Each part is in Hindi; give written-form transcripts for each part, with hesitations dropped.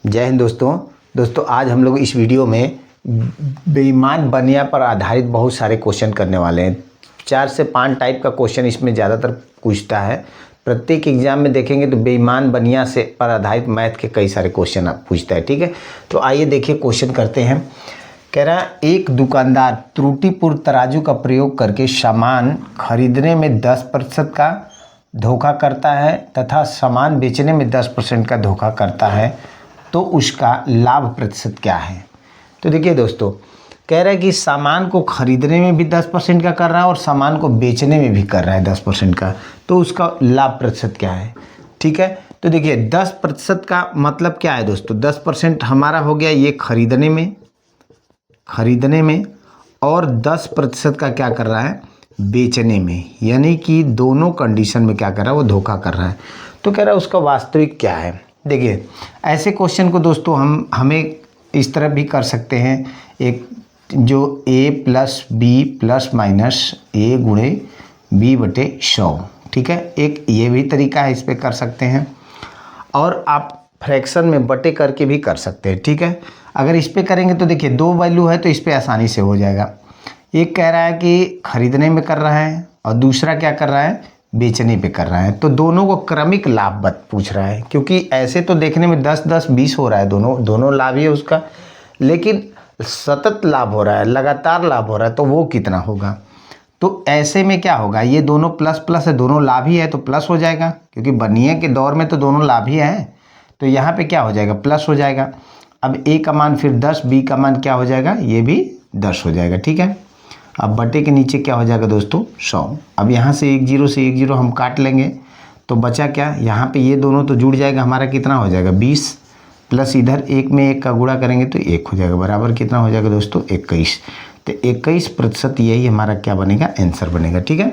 जय हिंद दोस्तों आज हम लोग इस वीडियो में बेईमान बनिया पर आधारित बहुत सारे क्वेश्चन करने वाले हैं। 4 से 5 टाइप का क्वेश्चन इसमें ज़्यादातर पूछता है। प्रत्येक एग्जाम में देखेंगे तो बेईमान बनिया से पर आधारित मैथ के कई सारे क्वेश्चन पूछता है। ठीक है, तो आइए देखिए क्वेश्चन करते हैं। कह रहा है एक दुकानदार त्रुटिपूर्ण तराजू का प्रयोग करके सामान खरीदने में 10% का धोखा करता है तथा सामान बेचने में 10% का धोखा करता है, तो उसका लाभ प्रतिशत क्या है। तो देखिए दोस्तों, कह रहा है कि सामान को खरीदने में भी 10% का कर रहा है और सामान को बेचने में भी कर रहा है 10% का, तो उसका लाभ प्रतिशत क्या है। ठीक है, तो देखिए 10% का मतलब क्या है दोस्तों। 10% हमारा हो गया ये खरीदने में और 10% का क्या कर रहा है बेचने में, यानी कि दोनों कंडीशन में क्या कर रहा है वो धोखा कर रहा है। तो कह रहा है उसका वास्तविक क्या है। देखिए ऐसे क्वेश्चन को दोस्तों हमें इस तरह भी कर सकते हैं, एक जो a plus B plus minus A गुणे बी बटे 100। ठीक है, एक ये भी तरीका है, इस पर कर सकते हैं। और आप फ्रैक्शन में बटे करके भी कर सकते हैं। ठीक है, अगर इस पे करेंगे तो देखिए 2 वैल्यू है तो इस पे आसानी से हो जाएगा। एक कह रहा है कि खरीदने में कर रहा है और दूसरा क्या कर रहा है बेचने पे कर रहा है, तो दोनों को क्रमिक लाभ पूछ रहा है। क्योंकि ऐसे तो देखने में 10-10-20 हो रहा है, दोनों लाभ ही है उसका, लेकिन सतत लाभ हो रहा है, लगातार लाभ हो रहा है, तो वो कितना होगा। तो ऐसे में क्या होगा, ये दोनों प्लस प्लस है, दोनों लाभ ही है तो प्लस हो जाएगा, क्योंकि बनिए के दौर में तो दोनों लाभ ही है, तो यहाँ पे क्या हो जाएगा प्लस हो जाएगा। अब ए का मान फिर 10, बी का मान क्या हो जाएगा ये भी 10 हो जाएगा। ठीक है, अब बटे के नीचे क्या हो जाएगा दोस्तों 100। अब यहाँ से 1 0 से 1 0 हम काट लेंगे तो बचा क्या, यहाँ पे ये दोनों तो जुड़ जाएगा, हमारा कितना हो जाएगा 20 प्लस इधर 1 में 1 का गुणा करेंगे तो 1 हो जाएगा, बराबर कितना हो जाएगा दोस्तों 21। तो 21% यही हमारा क्या बनेगा आंसर बनेगा। ठीक है,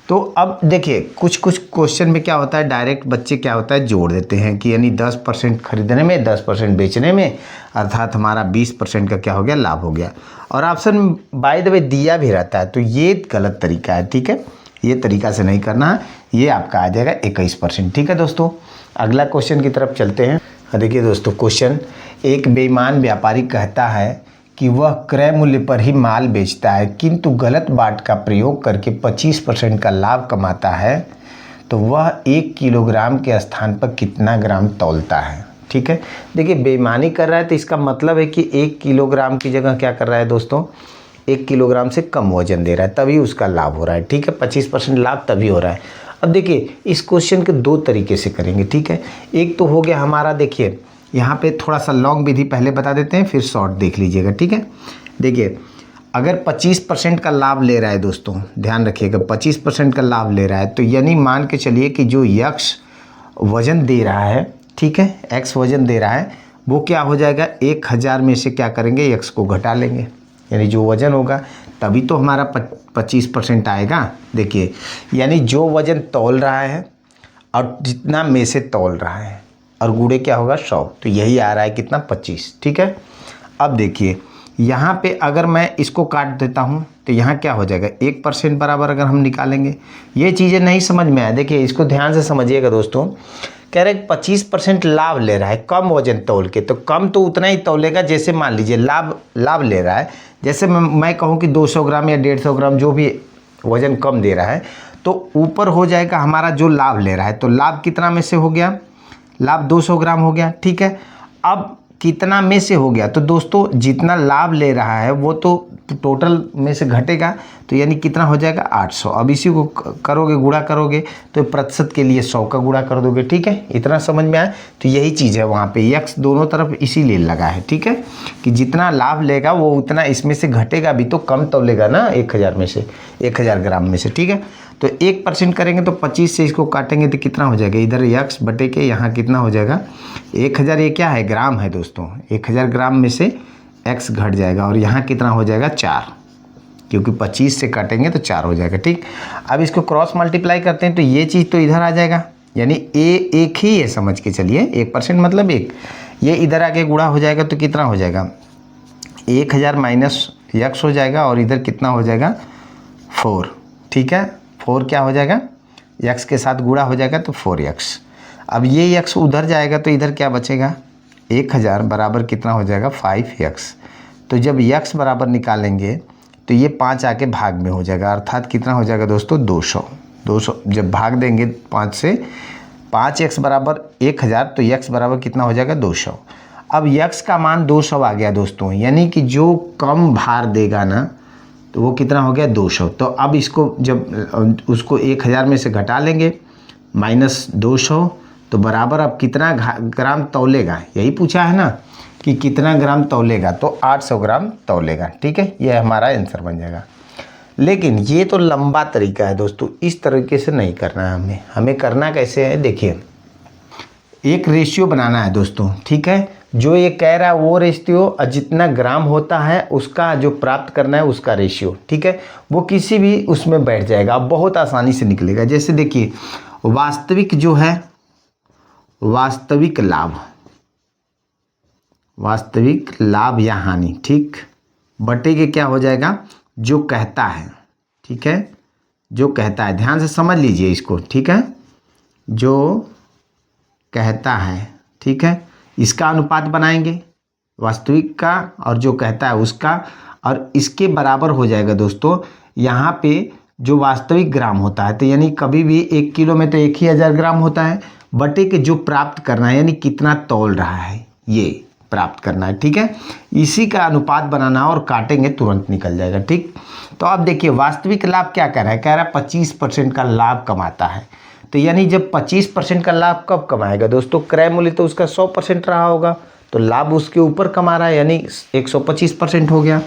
तो अब देखिए कुछ क्वेश्चन में क्या होता है, डायरेक्ट बच्चे क्या होता है जोड़ देते हैं कि यानी 10% खरीदने में 10% बेचने में, अर्थात हमारा 20% का क्या हो गया लाभ हो गया। और ऑप्शन बाय द वे दिया भी रहता है, तो ये गलत तरीका है। ठीक है, ये तरीका से नहीं करना है, ये आपका आ जाएगा 21%। ठीक है दोस्तों, अगला क्वेश्चन की तरफ चलते हैं। देखिए दोस्तों क्वेश्चन, एक बेईमान व्यापारी कहता है कि वह क्रय मूल्य पर ही माल बेचता है किंतु गलत बाट का प्रयोग करके 25% का लाभ कमाता है, तो वह 1 किलोग्राम के स्थान पर कितना ग्राम तौलता है। ठीक है, देखिए बेईमानी कर रहा है तो इसका मतलब है कि 1 किलोग्राम की जगह क्या कर रहा है दोस्तों 1 किलोग्राम से कम वजन दे रहा है, तभी उसका लाभ हो रहा है। ठीक है, 25% लाभ तभी हो रहा है। अब देखिए इस क्वेश्चन के 2 तरीके से करेंगे। ठीक है, एक तो हो गया हमारा, देखिए यहाँ पे थोड़ा सा लॉन्ग विधि पहले बता देते हैं, फिर शॉर्ट देख लीजिएगा। ठीक है, देखिए अगर 25% का लाभ ले रहा है दोस्तों, ध्यान रखिएगा 25% का लाभ ले रहा है, तो यानी मान के चलिए कि जो यक्स वजन दे रहा है, ठीक है एक्स वजन दे रहा है, वो क्या हो जाएगा 1000 में से क्या करेंगे यक्स को घटा लेंगे, यानी जो वजन होगा तभी तो हमारा 25% आएगा। देखिए यानी जो वजन तौल रहा है और जितना में से तौल रहा है और गुणे क्या होगा 100, तो यही आ रहा है कितना 25। ठीक है, अब देखिए यहाँ पे अगर मैं इसको काट देता हूँ तो यहाँ क्या हो जाएगा 1% बराबर अगर हम निकालेंगे। ये चीज़ें नहीं समझ में आए, देखिए इसको ध्यान से समझिएगा दोस्तों। कह रहे 25% लाभ ले रहा है कम वजन तौल के, तो कम तो उतना ही तौलेगा, जैसे मान लीजिए लाभ ले रहा है, जैसे मैं कहूँ कि 200 ग्राम या 150 ग्राम जो भी वजन कम दे रहा है, तो ऊपर हो जाएगा हमारा जो लाभ ले रहा है, तो लाभ कितना में से हो गया, लाभ 200 ग्राम हो गया। ठीक है, अब कितना में से हो गया, तो दोस्तों जितना लाभ ले रहा है वो तो टोटल में से घटेगा, तो यानी कितना हो जाएगा 800। अब इसी को करोगे गुणा करोगे तो प्रतिशत के लिए 100 का गुणा कर दोगे। ठीक है, इतना समझ में आया, तो यही चीज़ है वहाँ पे यक्स दोनों तरफ इसीलिए लगा है। ठीक है, कि जितना लाभ लेगा वो उतना इसमें से घटेगा भी, तो कम तो लेगा ना 1000 में से, 1000 ग्राम में से। ठीक है, तो 1% करेंगे तो 25 से इसको काटेंगे तो कितना हो जाएगा, इधर यक्स बटे के यहाँ कितना हो जाएगा 1000, ये क्या है ग्राम है दोस्तों, 1000 ग्राम में से एक्स घट जाएगा और यहाँ कितना हो जाएगा 4, क्योंकि 25 से काटेंगे तो 4 हो जाएगा। ठीक, अब इसको क्रॉस मल्टीप्लाई करते हैं तो ये चीज़ तो इधर आ जाएगा, यानी एक ही है, समझ के चलिए 1% मतलब 1, ये इधर आके गुणा हो जाएगा तो कितना हो जाएगा 1000 माइनस यक्स हो जाएगा और इधर कितना हो जाएगा 4। ठीक है, 4 क्या हो जाएगा यक्स के साथ गुणा हो जाएगा तो 4x। अब ये यक्स उधर जाएगा तो इधर क्या बचेगा 1000 बराबर कितना हो जाएगा 5x। तो जब x बराबर निकालेंगे तो ये 5 आके भाग में हो जाएगा, अर्थात कितना हो जाएगा दोस्तों 200 जब भाग देंगे 5 से, 5x बराबर 1000 तो x बराबर कितना हो जाएगा 200। अब x का मान 200 आ गया दोस्तों, यानी कि जो कम भार देगा ना तो वो कितना हो गया 200। तो अब इसको जब उसको 1000 में से घटा लेंगे -200 तो बराबर अब कितना ग्राम तौलेगा, यही पूछा है ना कि कितना ग्राम तौलेगा, तो 800 ग्राम तौलेगा। ठीक है, ये हमारा आंसर बन जाएगा। लेकिन ये तो लंबा तरीका है दोस्तों, इस तरीके से नहीं करना है हमें करना कैसे है, देखिए एक रेशियो बनाना है दोस्तों। ठीक है, जो ये कह रहा है वो रेशियो, जितना ग्राम होता है उसका जो प्राप्त करना है उसका रेशियो। ठीक है, वो किसी भी उसमें बैठ जाएगा, बहुत आसानी से निकलेगा। जैसे देखिए वास्तविक जो है, वास्तविक लाभ या हानि, ठीक, बटे के क्या हो जाएगा जो कहता है। ठीक है, जो कहता है, ध्यान से समझ लीजिए इसको। ठीक है, जो कहता है, ठीक है, इसका अनुपात बनाएंगे वास्तविक का और जो कहता है उसका, और इसके बराबर हो जाएगा दोस्तों यहाँ पे जो वास्तविक ग्राम होता है। तो यानी कभी भी 1 किलो में तो 1000 ग्राम होता है, बटे के जो प्राप्त करना है यानी कितना तौल रहा है ये प्राप्त करना है। ठीक है, इसी का अनुपात बनाना और काटेंगे तुरंत निकल जाएगा। ठीक, तो अब देखिए वास्तविक लाभ क्या कह रहा है, कह रहा है 25% का लाभ कमाता है। तो यानी जब 25% का लाभ कब कमाएगा दोस्तों, क्रय मूल्य तो उसका 100% रहा होगा, तो लाभ उसके ऊपर कमा रहा है यानी 125% हो गया,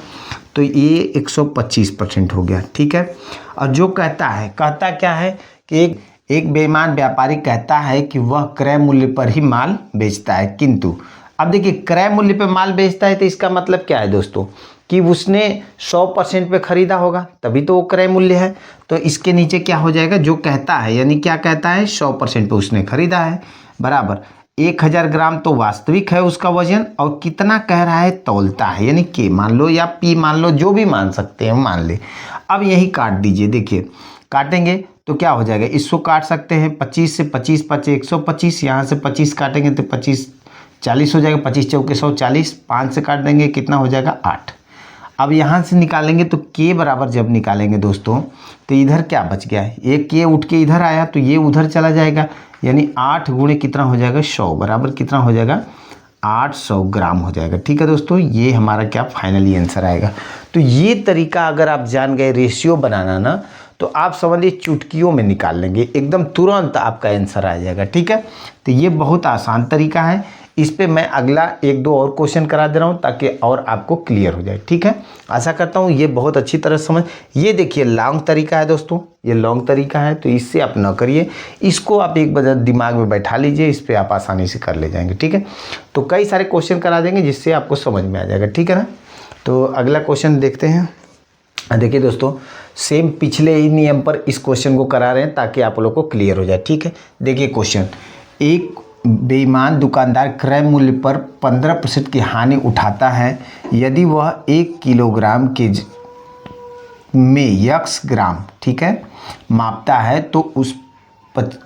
तो ये 125% हो गया। ठीक है, और जो कहता है, कहता क्या है कि एक बेईमान व्यापारी कहता है कि वह क्रय मूल्य पर ही माल बेचता है, किंतु अब देखिए क्रय मूल्य पे माल बेचता है तो इसका मतलब क्या है दोस्तों कि उसने 100% पे खरीदा होगा, तभी तो वो क्रय मूल्य है। तो इसके नीचे क्या हो जाएगा, जो कहता है, यानी क्या कहता है 100% पे उसने खरीदा है, बराबर 1000 ग्राम तो वास्तविक है उसका वजन, और कितना कह रहा है तौलता है, यानी के मान लो या पी मान लो, जो भी मान सकते हैं मान ले। अब यही काट दीजिए, देखिए काटेंगे तो क्या हो जाएगा, इसको काट सकते हैं 25 से 25 5 125, यहाँ से 25 काटेंगे तो 25 40 हो जाएगा, 25 चौके 140, 5 से काट देंगे कितना हो जाएगा 8। अब यहाँ से निकालेंगे तो के बराबर जब निकालेंगे दोस्तों तो इधर क्या बच गया है, एक के उठ के इधर आया तो ये उधर चला जाएगा, यानी 8 गुणे कितना हो जाएगा 100 बराबर कितना हो जाएगा 800 ग्राम हो जाएगा। ठीक है दोस्तों, ये हमारा क्या फाइनली आंसर आएगा। तो ये तरीका अगर आप जान गए रेशियो बनाना ना, तो आप समझिए चुटकियों में निकाल लेंगे, एकदम तुरंत आपका आंसर आ जाएगा। ठीक है, तो ये बहुत आसान तरीका है। इस पे मैं अगला 1-2 और क्वेश्चन करा दे रहा हूँ ताकि और आपको क्लियर हो जाए। ठीक है, आशा करता हूँ ये बहुत अच्छी तरह समझ। ये देखिए लॉन्ग तरीका है दोस्तों, ये लॉन्ग तरीका है, तो इससे आप न करिए, इसको आप एक बार दिमाग में बैठा लीजिए, इस पर आप आसानी से कर ले जाएंगे। ठीक है, तो कई सारे क्वेश्चन करा देंगे जिससे आपको समझ में आ जाएगा। ठीक है ना, तो अगला क्वेश्चन देखते हैं। देखिए दोस्तों सेम पिछले ही नियम पर इस क्वेश्चन को करा रहे हैं ताकि आप लोग को क्लियर हो जाए। ठीक है, देखिए क्वेश्चन, एक बेईमान दुकानदार क्रय मूल्य पर 15% की हानि उठाता है यदि वह 1 किलोग्राम के में x ग्राम, ठीक है, मापता है तो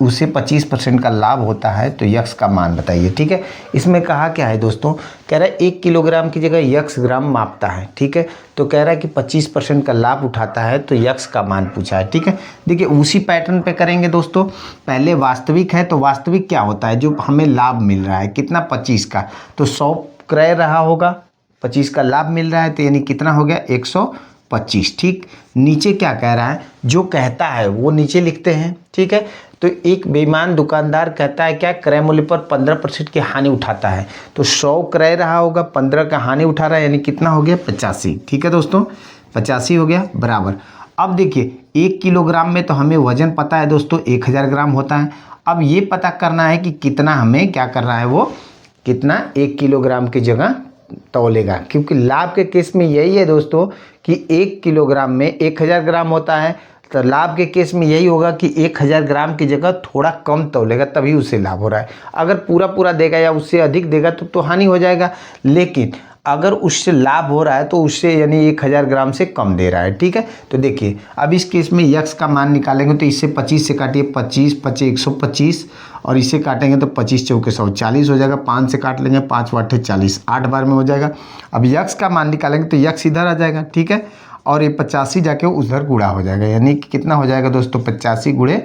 उसे 25% का लाभ होता है, तो x का मान बताइए। ठीक है, इसमें कहा क्या है दोस्तों, कह रहा है 1 किलोग्राम की जगह x ग्राम मापता है। ठीक है, तो कह रहा है कि 25% का लाभ उठाता है, तो x का मान पूछा है। ठीक है, देखिए उसी पैटर्न पे करेंगे दोस्तों। पहले वास्तविक है तो वास्तविक क्या होता है, जो हमें लाभ मिल रहा है कितना 25 का, तो 100 क्रय रहा होगा, 25 का लाभ मिल रहा है, तो यानी कितना हो गया 125। ठीक, नीचे क्या कह रहा है, जो कहता है वो नीचे लिखते हैं। ठीक है, तो एक बेईमान दुकानदार कहता है क्या, क्रय मूल्य पर 15% की हानि उठाता है, तो 100 क्रय रहा होगा, 15 का हानि उठा रहा है, यानी कितना हो गया 85। ठीक है दोस्तों, 85 हो गया बराबर। अब देखिए 1 किलोग्राम में तो हमें वजन पता है दोस्तों 1000 ग्राम होता है। अब ये पता करना है कि कितना हमें क्या कर रहा है, वो कितना 1 किलोग्राम की जगह तौलेगा, क्योंकि लाभ के केस में यही है दोस्तों कि 1 किलोग्राम में 1000 ग्राम होता है, तो लाभ के केस में यही होगा कि 1000 ग्राम की जगह थोड़ा कम तौलेगा, तभी उसे लाभ हो रहा है। अगर पूरा पूरा देगा या उससे अधिक देगा तो हानि हो जाएगा। लेकिन अगर उससे लाभ हो रहा है तो उससे यानी 1000 ग्राम से कम दे रहा है, ठीक है। तो देखिए अब इस केस में यक्स का मान निकालेंगे तो इससे 25 से काटिए, 25 25 125 और इससे काटेंगे तो 25 चौके 100 40 हो जाएगा। 5 से काट लेंगे, 5 वाटे 40, 8 बार में हो जाएगा। अब यक्स का मान निकालेंगे तो यक्स इधर आ जाएगा, ठीक है, और ये 85 जाके उधर गुणा हो जाएगा, यानी कि कितना हो जाएगा दोस्तों 85 गुणे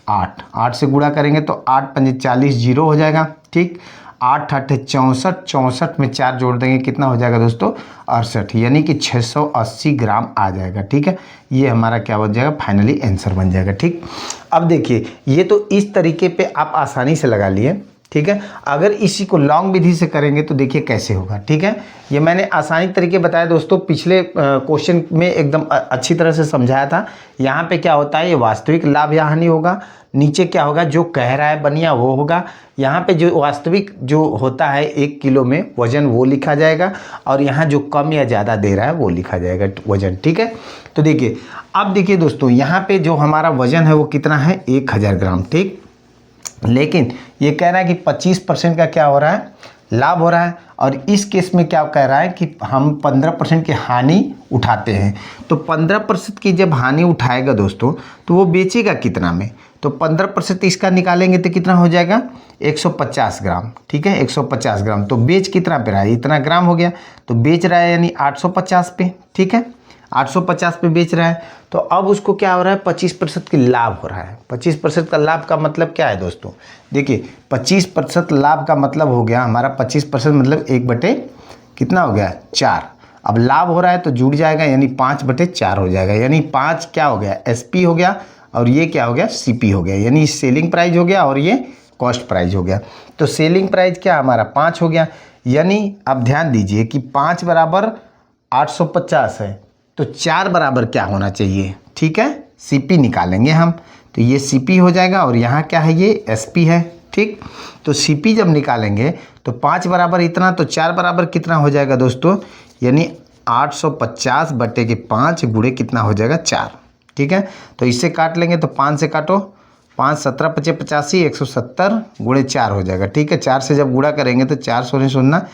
8, 8 से गुणा करेंगे तो 8 पंजे 40 जीरो हो जाएगा, ठीक। 8 8 64, 64 में 4 जोड़ देंगे कितना हो जाएगा दोस्तों 68, यानी कि 680 ग्राम आ जाएगा, ठीक है। ये हमारा क्या बन जाएगा फाइनली आंसर बन जाएगा, ठीक। अब देखिए ये तो इस तरीके पे आप आसानी से लगा लिए, ठीक है। अगर इसी को लॉन्ग विधि से करेंगे तो देखिए कैसे होगा, ठीक है। ये मैंने आसानी तरीके बताया दोस्तों, पिछले क्वेश्चन में एकदम अच्छी तरह से समझाया था। यहाँ पे क्या होता है, ये वास्तविक लाभ या हानि होगा, नीचे क्या होगा जो कह रहा है बनिया वो होगा, यहाँ पे जो वास्तविक जो होता है 1 किलो में वजन वो लिखा जाएगा, और यहाँ जो कम या ज़्यादा दे रहा है वो लिखा जाएगा वजन, ठीक है। तो देखिए अब देखिए दोस्तों यहाँ पे जो हमारा वजन है वो कितना है 1000 ग्राम, ठीक। लेकिन ये कह रहा है कि 25% का क्या हो रहा है लाभ हो रहा है, और इस केस में क्या कह रहा है कि हम 15% की हानि उठाते हैं। तो 15% की जब हानि उठाएगा दोस्तों तो वो बेचेगा कितना में, तो 15% इसका निकालेंगे तो कितना हो जाएगा 150 ग्राम, ठीक है, 150 ग्राम। तो बेच कितना पे रहा है, इतना ग्राम हो गया, तो बेच रहा है यानी 850 पे, ठीक है, 850 पे बेच रहा है। तो अब उसको क्या हो रहा है 25% की लाभ हो रहा है। 25% का लाभ का मतलब क्या है दोस्तों, देखिए 25% लाभ का मतलब हो गया हमारा 25% मतलब 1/, कितना हो गया 4। अब लाभ हो रहा है तो जुड़ जाएगा यानी 5/4 हो जाएगा, यानी 5 क्या हो गया एसपी हो गया, और ये क्या हो गया सीपी हो गया, यानी सेलिंग प्राइस हो गया और ये कॉस्ट प्राइस हो गया। तो सेलिंग प्राइस क्या हमारा 5 हो गया, यानी अब ध्यान दीजिए कि 5 बराबर 850 है, तो 4 बराबर क्या होना चाहिए, ठीक है, सीपी निकालेंगे हम, तो ये सीपी हो जाएगा, और यहाँ क्या है ये एसपी है, ठीक। तो सीपी जब निकालेंगे तो 5 बराबर इतना, तो 4 बराबर कितना हो जाएगा दोस्तों, यानी 850/5 गुणे कितना हो जाएगा 4, ठीक है। तो इससे काट लेंगे तो 5 से काटो, 5 17 25 85 170 गुणे 4 हो जाएगा, ठीक है। 4 से जब गुणा करेंगे तो 4 सोने सुनना,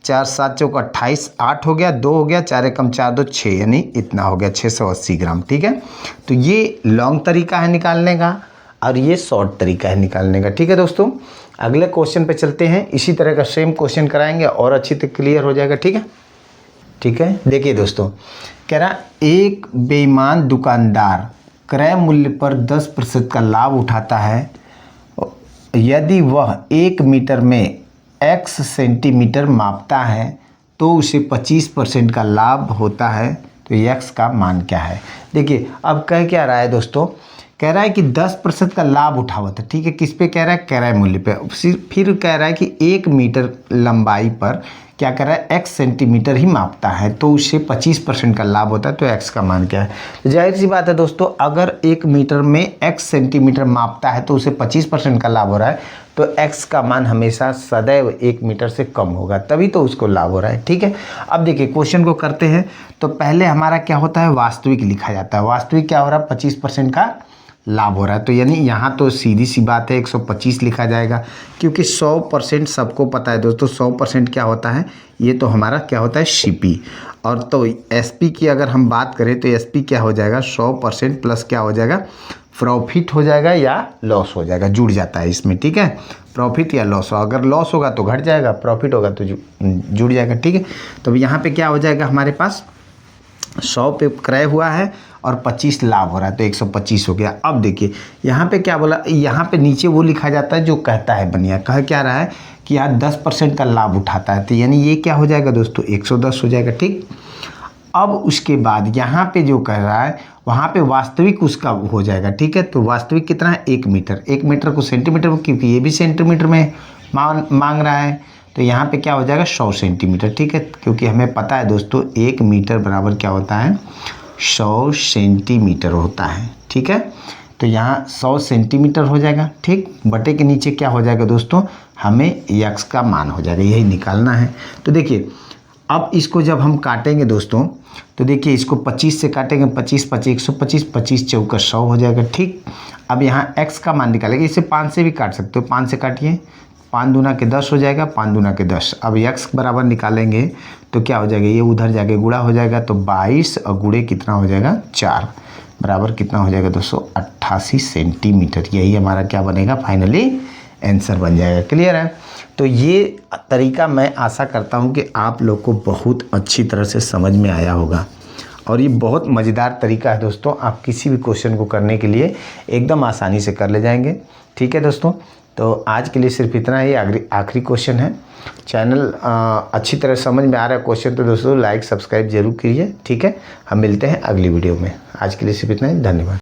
4 7 चौक 28, 8 हो गया, 2 हो गया, 4 एकम 4 2 6, यानी इतना हो गया 680 ग्राम, ठीक है। तो ये लॉन्ग तरीका है निकालने का, और ये शॉर्ट तरीका है निकालने का, ठीक है दोस्तों। अगले क्वेश्चन पे चलते हैं, इसी तरह का सेम क्वेश्चन कराएंगे और अच्छी तरह क्लियर हो जाएगा, ठीक है। ठीक है, देखिए दोस्तों कह रहा एक बेईमान दुकानदार क्रय मूल्य पर 10% का लाभ उठाता है यदि वह 1 मीटर में x सेंटीमीटर मापता है तो उसे 25% का लाभ होता है, तो x का मान क्या है। देखिए अब कह क्या रहा है दोस्तों, कह रहा है कि 10% का लाभ उठावत है, ठीक है, किस पे कह रहा है क्रय मूल्य पे। फिर कह रहा है कि 1 मीटर लंबाई पर क्या कर रहा है x सेंटीमीटर ही मापता है तो उससे 25% का लाभ होता है, तो x का मान क्या है। तो जाहिर सी बात है दोस्तों, अगर 1 मीटर में x सेंटीमीटर मापता है तो उसे 25% का लाभ हो रहा है, तो x का मान हमेशा सदैव 1 मीटर से कम होगा, तभी तो उसको लाभ हो रहा है, ठीक है। अब देखिए क्वेश्चन को करते हैं, तो पहले हमारा क्या होता है वास्तविक लिखा जाता है। वास्तविक क्या हो रहा है 25% का लाभ हो रहा है, तो यानी यहाँ तो सीधी सी बात है 125 लिखा जाएगा, क्योंकि 100% सबको पता है दोस्तों 100% क्या होता है, ये तो हमारा क्या होता है सीपी। और तो एसपी की अगर हम बात करें तो एसपी क्या हो जाएगा 100% प्लस क्या हो जाएगा प्रॉफिट हो जाएगा या लॉस हो जाएगा, जुड़ जाता है इसमें, ठीक है। प्रॉफिट या लॉस, अगर लॉस होगा तो घट जाएगा, प्रॉफिट होगा तो जुड़ जाएगा, ठीक है। तो यहाँ पे क्या हो जाएगा हमारे पास 100 पे क्रय हुआ है और 25 लाभ हो रहा है, तो 125 हो गया। अब देखिए यहाँ पे क्या बोला, यहाँ पे नीचे वो लिखा जाता है जो कहता है बनिया, कह क्या रहा है कि यार 10% का लाभ उठाता है, तो यानी ये क्या हो जाएगा दोस्तों 110 हो जाएगा, ठीक। अब उसके बाद यहाँ पे जो कह रहा है वहाँ पे वास्तविक उसका हो जाएगा, ठीक है। तो वास्तविक कितना है 1 मीटर, 1 मीटर को सेंटीमीटर में, क्योंकि ये भी सेंटीमीटर में मांग रहा है, तो यहाँ पे क्या हो जाएगा 100 सेंटीमीटर, ठीक है। क्योंकि हमें पता है दोस्तों 1 मीटर बराबर क्या होता है 100 सेंटीमीटर होता है, ठीक है। तो यहाँ 100 सेंटीमीटर हो जाएगा, ठीक। बटे के नीचे क्या हो जाएगा दोस्तों, हमें x का मान हो जाएगा, यही निकालना है। तो देखिए अब इसको जब हम काटेंगे दोस्तों, तो देखिए इसको 25 से काटेंगे, 25 25 125, 25 चौका 100 हो जाएगा, ठीक। अब यहाँ x का मान निकालेंगे, इसे 5 से भी काट सकते हो, 5 से काटिए, 5 दूना के 10 हो जाएगा, 5 दूना के 10। अब x बराबर निकालेंगे तो क्या हो जाएगा, ये उधर जाके गुणा हो जाएगा, तो 22 और गुणे कितना हो जाएगा 4 बराबर कितना हो जाएगा दोस्तों 88 सेंटीमीटर। यही हमारा क्या बनेगा, फाइनली आंसर बन जाएगा। क्लियर है। तो ये तरीका मैं आशा करता हूँ कि आप लोग को बहुत अच्छी तरह से समझ में आया होगा और ये बहुत मज़ेदार तरीका है दोस्तों। आप किसी भी क्वेश्चन को करने के लिए एकदम आसानी से कर ले जाएंगे। ठीक है दोस्तों, तो आज के लिए सिर्फ इतना ही। आखिरी क्वेश्चन है। चैनल अच्छी तरह समझ में आ रहा है क्वेश्चन तो दोस्तों लाइक सब्सक्राइब जरूर कीजिए। ठीक है, हम मिलते हैं अगली वीडियो में। आज के लिए सिर्फ इतना ही। धन्यवाद।